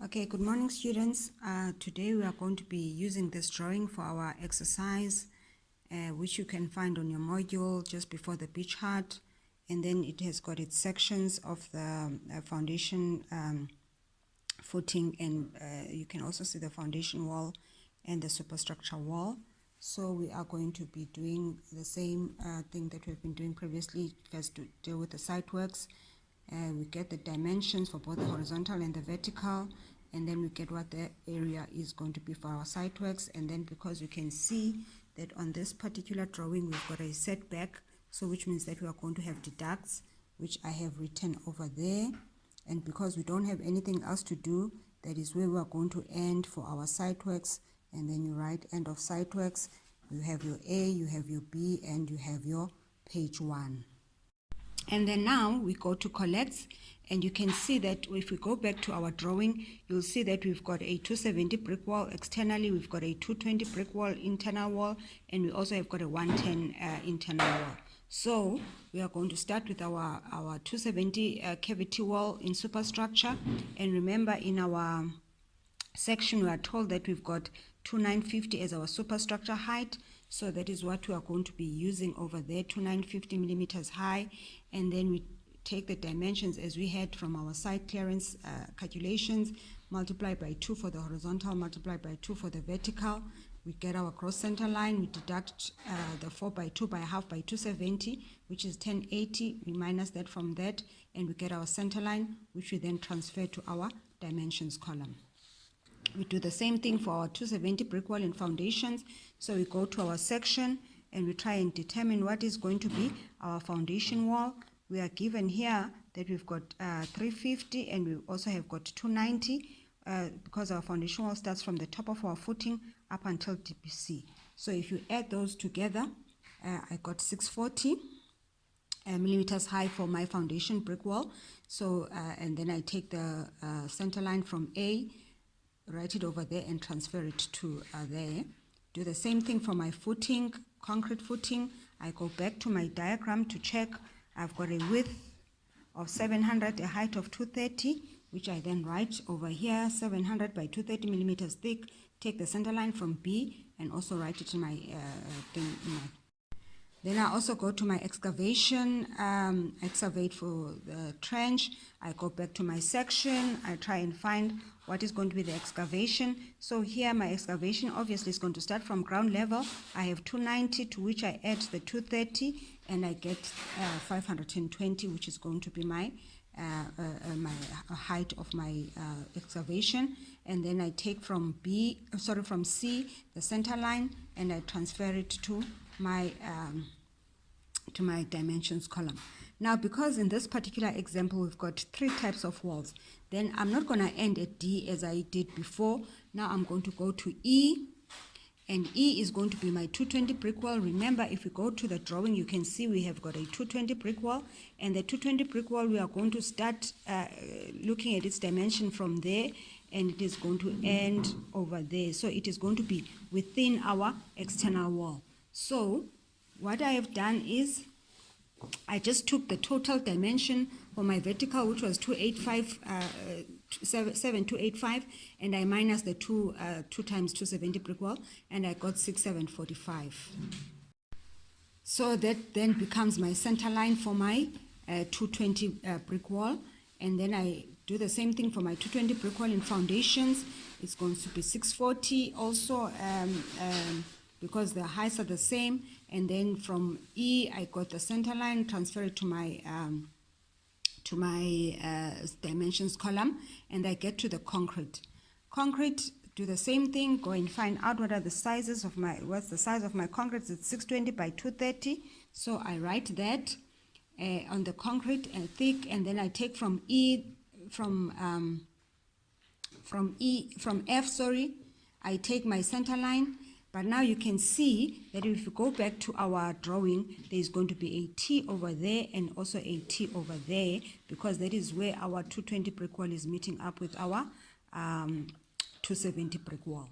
Okay, good morning students. Today we are going to be using this drawing for our exercise, which you can find on your module just before the beach hut, and then it has got its sections of the foundation footing, and you can also see the foundation wall and the superstructure wall. So we are going to be doing the same thing that we've been doing previously, just to deal with the site works. We get the dimensions for both the horizontal and the vertical, and then we get what the area is going to be for our site works. And then because you can see that on this particular drawing we've got a setback, so which means that we are going to have deducts, which I have written over there. And because we don't have anything else to do, that is where we are going to end for our site works. And then you write end of site works. You have your A, you have your B, and you have your page 1. And then now we go to collects, and you can see that if we go back to our drawing, you'll see that we've got a 270 brick wall externally, we've got a 220 brick wall internal wall, and we also have got a 110 internal wall. So we are going to start with our 270 cavity wall in superstructure. And remember, in our section we are told that we've got 2950 as our superstructure height. So that is what we are going to be using over there, 2950 millimeters high. And then we take the dimensions as we had from our site clearance calculations, multiply by 2 for the horizontal, multiply by 2 for the vertical. We get our cross center line, we deduct the 4 by 2 by half by 270, which is 1080. We minus that from that, and we get our center line, which we then transfer to our dimensions column. We do the same thing for our 270 brick wall and foundations. So we go to our section and we try and determine what is going to be our foundation wall. We are given here that we've got 350, and we also have got 290 because our foundation wall starts from the top of our footing up until DPC. So if you add those together, I got 640 millimeters high for my foundation brick wall. So and then I take the center line from A, write it over there and transfer it to there. Do the same thing for my footing, concrete footing. I go back to my diagram to check. I've got a width of 700, a height of 230, which I then write over here, 700 by 230 millimeters thick. Take the center line from B and also write it in my thing. Then I also go to my excavation, excavate for the trench. I go back to my section. I try and find what is going to be the excavation. So here my excavation obviously is going to start from ground level. I have 290, to which I add the 230, and I get 520, which is going to be my my height of my excavation. And then I take from C, the center line, and I transfer it to my dimensions column. Now, because in this particular example we've got 3 types of walls, then I'm not going to end at D as I did before. Now I'm going to go to E, and E is going to be my 220 brick wall. Remember, if we go to the drawing, you can see we have got a 220 brick wall, and the 220 brick wall, we are going to start looking at its dimension from there, and it is going to end over there. So it is going to be within our external wall. So what I have done is I just took the total dimension for my vertical, which was 7285, and I minus the 2 times 270 brick wall, and I got 6745. So that then becomes my center line for my 220 brick wall. And then I do the same thing for my 220 brick wall in foundations. It's going to be 640 also, because the heights are the same. And then from E, I got the center line, transfer it to my dimensions column, and I get to the concrete. Concrete, do the same thing, go and find out what are the sizes of my, what's the size of my concrete. It's 620 by 230. So I write that on the concrete thick, and then I take from F, I take my center line. But now you can see that if you go back to our drawing, there is going to be a T over there and also a T over there, because that is where our 220 brick wall is meeting up with our 270 brick wall.